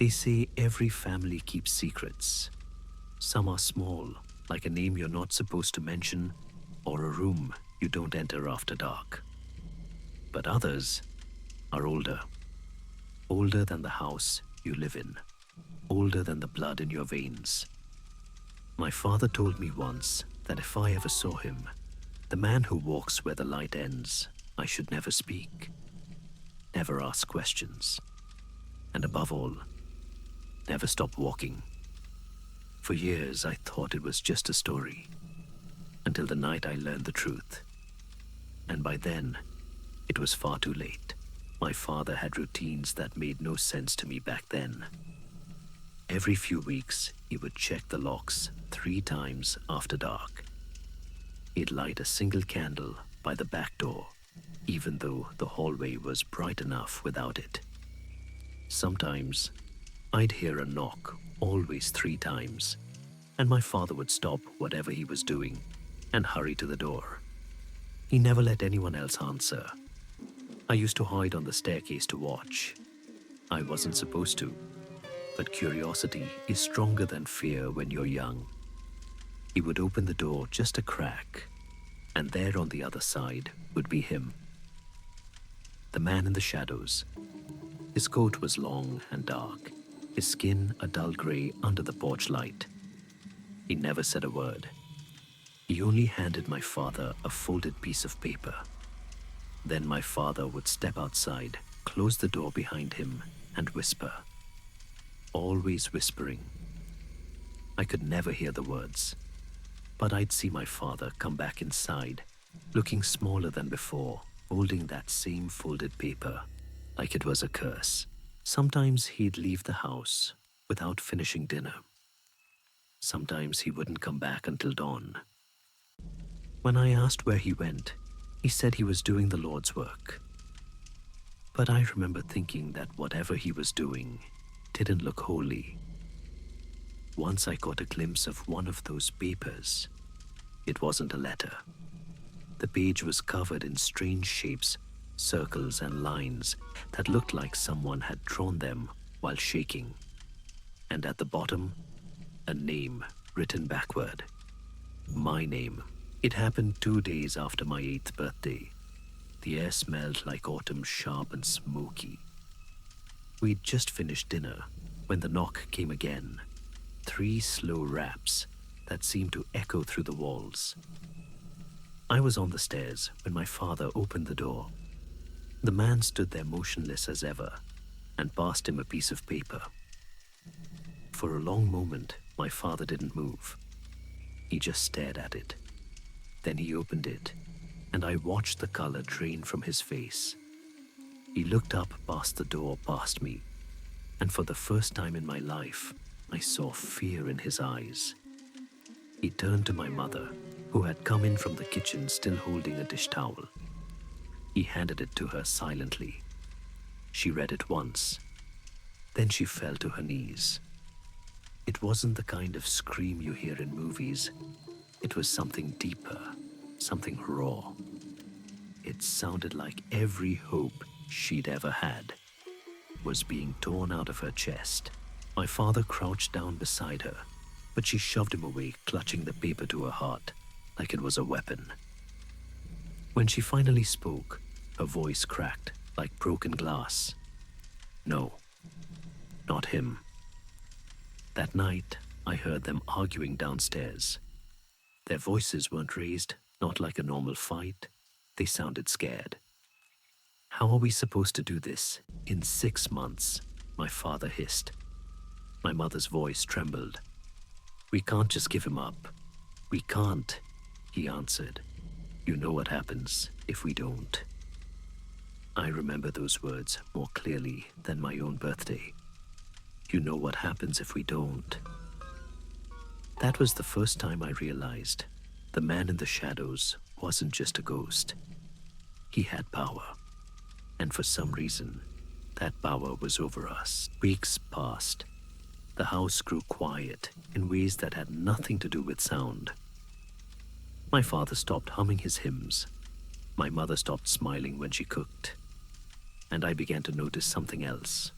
They say every family keeps secrets. Some are small, like a name you're not supposed to mention or a room you don't enter after dark. But others are older. Older than the house you live in. Older than the blood in your veins. My father told me once that if I ever saw him, the man who walks where the light ends, I should never speak, never ask questions, and above all, never stop walking. For years I thought it was just a story, until the night I learned the truth. And by then, it was far too late. My father had routines that made no sense to me back then. Every few weeks, he would check the locks 3 times after dark. He'd light a single candle by the back door, even though the hallway was bright enough without it. Sometimes, I'd hear a knock, always 3 times, and my father would stop whatever he was doing and hurry to the door. He never let anyone else answer. I used to hide on the staircase to watch. I wasn't supposed to, but curiosity is stronger than fear when you're young. He would open the door just a crack, and there on the other side would be him. The man in the shadows. His coat was long and dark, his skin a dull gray under the porch light. He never said a word. He only handed my father a folded piece of paper. Then my father would step outside, close the door behind him, and whisper. Always whispering. I could never hear the words, but I'd see my father come back inside, looking smaller than before, holding that same folded paper, like it was a curse. Sometimes he'd leave the house without finishing dinner. Sometimes he wouldn't come back until dawn. When I asked where he went, he said he was doing the Lord's work. But I remember thinking that whatever he was doing didn't look holy. Once I caught a glimpse of one of those papers. It wasn't a letter. The page was covered in strange shapes, circles and lines that looked like someone had drawn them while shaking. And at the bottom, a name written backward. My name. It happened 2 days after my 8th birthday. The air smelled like autumn, sharp and smoky. We'd just finished dinner when the knock came again. 3 slow raps that seemed to echo through the walls. I was on the stairs when my father opened the door. The man stood there motionless as ever and passed him a piece of paper. For a long moment, my father didn't move. He just stared at it. Then he opened it, and I watched the color drain from his face. He looked up past the door past me, and for the first time in my life, I saw fear in his eyes. He turned to my mother, who had come in from the kitchen still holding a dish towel. He handed it to her silently. She read it once. Then she fell to her knees. It wasn't the kind of scream you hear in movies. It was something deeper, something raw. It sounded like every hope she'd ever had was being torn out of her chest. My father crouched down beside her, but she shoved him away, clutching the paper to her heart like it was a weapon. When she finally spoke, her voice cracked like broken glass. No, not him. That night, I heard them arguing downstairs. Their voices weren't raised, not like a normal fight. They sounded scared. How are we supposed to do this in 6 months? My father hissed. My mother's voice trembled. We can't just give him up. We can't, he answered. You know what happens if we don't. I remember those words more clearly than my own birthday. You know what happens if we don't. That was the first time I realized the man in the shadows wasn't just a ghost. He had power. And for some reason, that power was over us. Weeks passed. The house grew quiet in ways that had nothing to do with sound. My father stopped humming his hymns. My mother stopped smiling when she cooked. And I began to notice something else.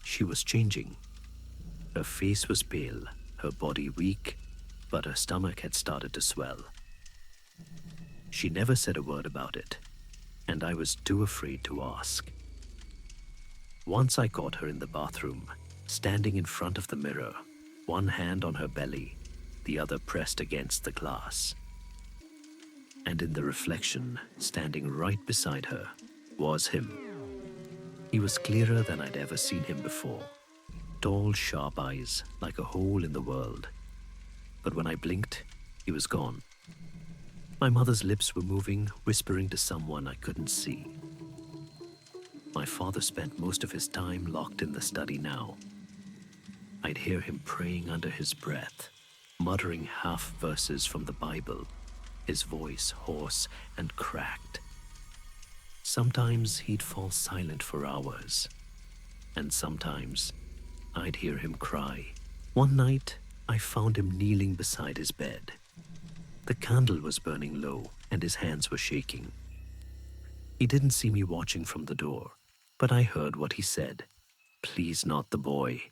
She was changing. Her face was pale, her body weak, but her stomach had started to swell. She never said a word about it, and I was too afraid to ask. Once I caught her in the bathroom, standing in front of the mirror, one hand on her belly, the other pressed against the glass. And in the reflection, standing right beside her, was him. He was clearer than I'd ever seen him before. Tall, sharp eyes, like a hole in the world. But when I blinked, he was gone. My mother's lips were moving, whispering to someone I couldn't see. My father spent most of his time locked in the study now. I'd hear him praying under his breath, muttering half verses from the Bible, his voice hoarse and cracked. Sometimes he'd fall silent for hours, and sometimes I'd hear him cry. One night, I found him kneeling beside his bed. The candle was burning low, and his hands were shaking. He didn't see me watching from the door, but I heard what he said. "Please not the boy.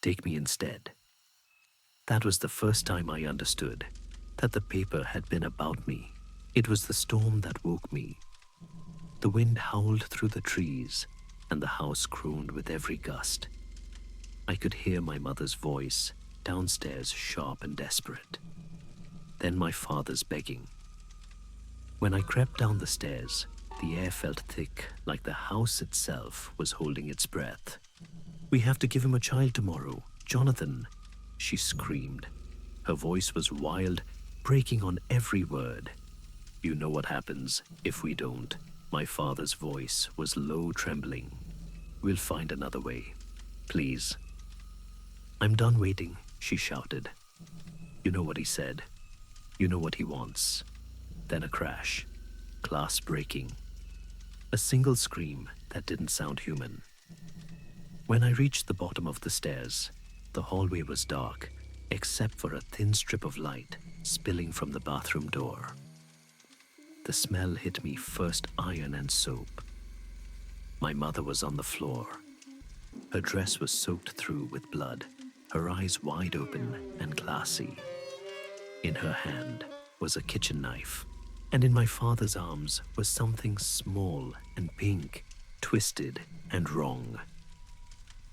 Take me instead." That was the first time I understood that the paper had been about me. It was the storm that woke me. The wind howled through the trees, and the house groaned with every gust. I could hear my mother's voice, downstairs, sharp and desperate. Then my father's begging. When I crept down the stairs, the air felt thick, like the house itself was holding its breath. "We have to give him a child tomorrow, Jonathan," she screamed. Her voice was wild, breaking on every word. "You know what happens if we don't." My father's voice was low, trembling. "We'll find another way. Please." "I'm done waiting," she shouted. You know what he said. You know what he wants. Then a crash. Glass breaking. A single scream that didn't sound human. When I reached the bottom of the stairs, the hallway was dark, except for a thin strip of light spilling from the bathroom door. The smell hit me, first iron and soap. My mother was on the floor. Her dress was soaked through with blood, her eyes wide open and glassy. In her hand was a kitchen knife, and in my father's arms was something small and pink, twisted and wrong.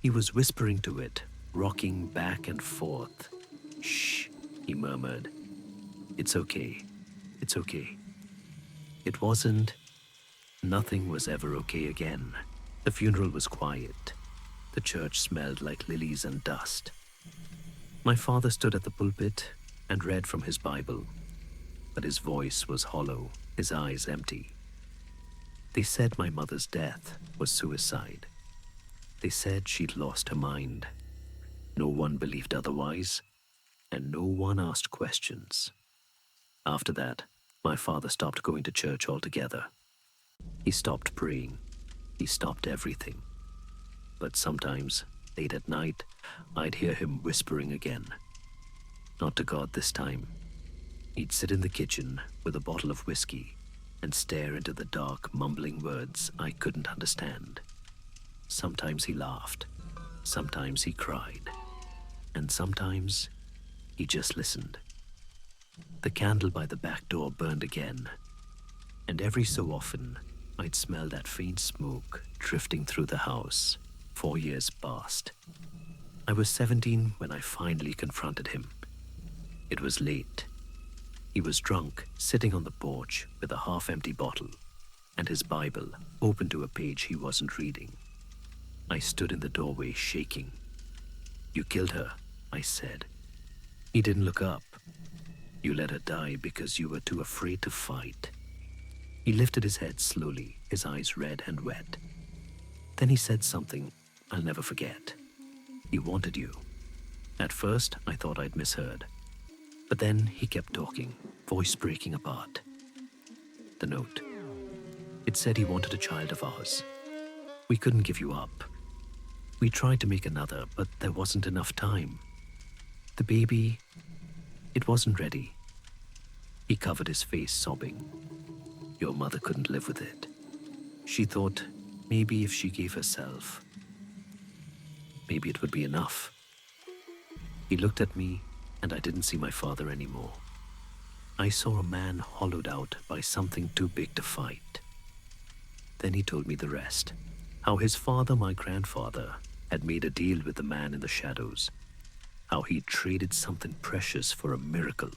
He was whispering to it, rocking back and forth. "Shh," he murmured. "It's okay. It's okay." It wasn't. Nothing was ever okay again. The funeral was quiet. The church smelled like lilies and dust. My father stood at the pulpit and read from his Bible, but his voice was hollow, his eyes empty. They said my mother's death was suicide. They said she'd lost her mind. No one believed otherwise, and no one asked questions. After that, my father stopped going to church altogether. He stopped praying. He stopped everything. But sometimes, late at night, I'd hear him whispering again. Not to God this time. He'd sit in the kitchen with a bottle of whiskey and stare into the dark, mumbling words I couldn't understand. Sometimes he laughed. Sometimes he cried. And sometimes he just listened. The candle by the back door burned again, and every so often I'd smell that faint smoke drifting through the house. 4 years passed. I was 17 when I finally confronted him. It was late. He was drunk, sitting on the porch with a half-empty bottle, and his Bible open to a page he wasn't reading. I stood in the doorway, shaking. "You killed her," I said. He didn't look up. "You let her die because you were too afraid to fight." He lifted his head slowly, his eyes red and wet. Then he said something I'll never forget. "He wanted you." At first, I thought I'd misheard. But then he kept talking, voice breaking apart. The note. It said he wanted a child of ours. "We couldn't give you up. We tried to make another, but there wasn't enough time. The baby, it wasn't ready." He covered his face, sobbing. "Your mother couldn't live with it. She thought maybe if she gave herself." maybe it would be enough. He looked at me, and I didn't see my father anymore. I saw a man hollowed out by something too big to fight. Then he told me the rest. How his father, my grandfather, had made a deal with the man in the shadows. How he traded something precious for a miracle.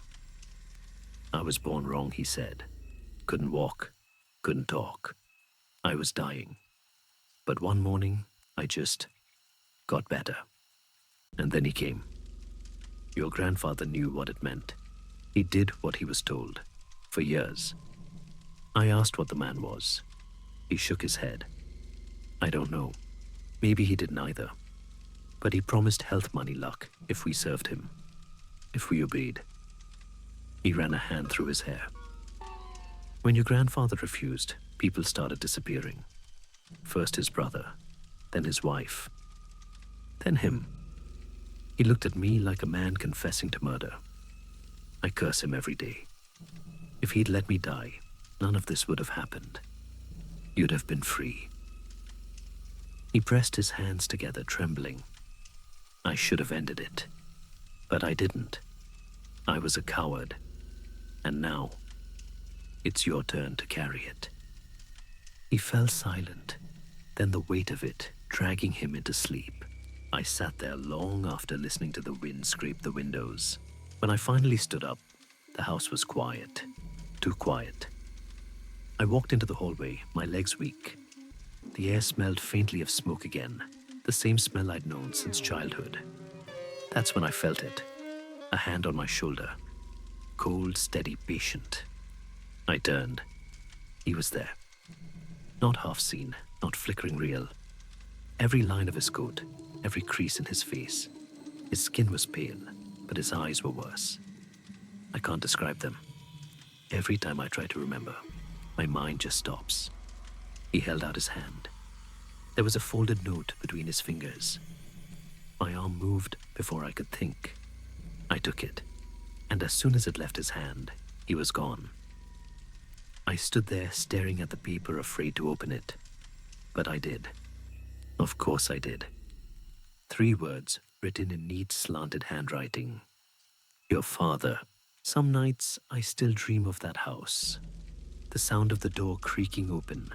I was born wrong, he said. Couldn't walk, couldn't talk. I was dying. But one morning, I just got better. And then he came. Your grandfather knew what it meant. He did what he was told. For years. I asked what the man was. He shook his head. I don't know. Maybe he didn't either. But he promised health money luck if we served him. If we obeyed. He ran a hand through his hair. When your grandfather refused, people started disappearing. First his brother, then his wife, then him. He looked at me like a man confessing to murder. I curse him every day. If he'd let me die, none of this would have happened. You'd have been free. He pressed his hands together, trembling. I should have ended it, but I didn't. I was a coward, and now it's your turn to carry it. He fell silent, then the weight of it dragging him into sleep. I sat there long after listening to the wind scrape the windows. When I finally stood up, the house was quiet, too quiet. I walked into the hallway, my legs weak. The air smelled faintly of smoke again, the same smell I'd known since childhood. That's when I felt it, a hand on my shoulder, cold, steady, patient. I turned. He was there. Not half seen, not flickering real. Every line of his coat, every crease in his face. His skin was pale, but his eyes were worse. I can't describe them. Every time I try to remember, my mind just stops. He held out his hand. There was a folded note between his fingers. My arm moved before I could think. I took it, and as soon as it left his hand, he was gone. I stood there staring at the paper, afraid to open it. But I did. Of course I did. 3 words written in neat, slanted handwriting. Your father. Some nights I still dream of that house. The sound of the door creaking open.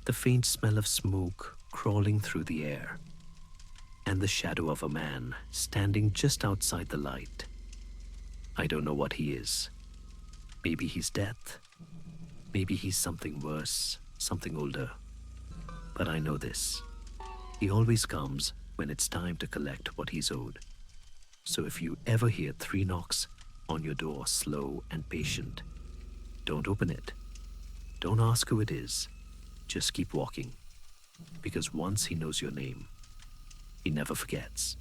The faint smell of smoke crawling through the air. And the shadow of a man standing just outside the light. I don't know what he is. Maybe he's death. Maybe he's something worse, something older. But I know this. He always comes when it's time to collect what he's owed. So if you ever hear 3 knocks on your door, slow and patient, don't open it. Don't ask who it is. Just keep walking. Because once he knows your name, he never forgets.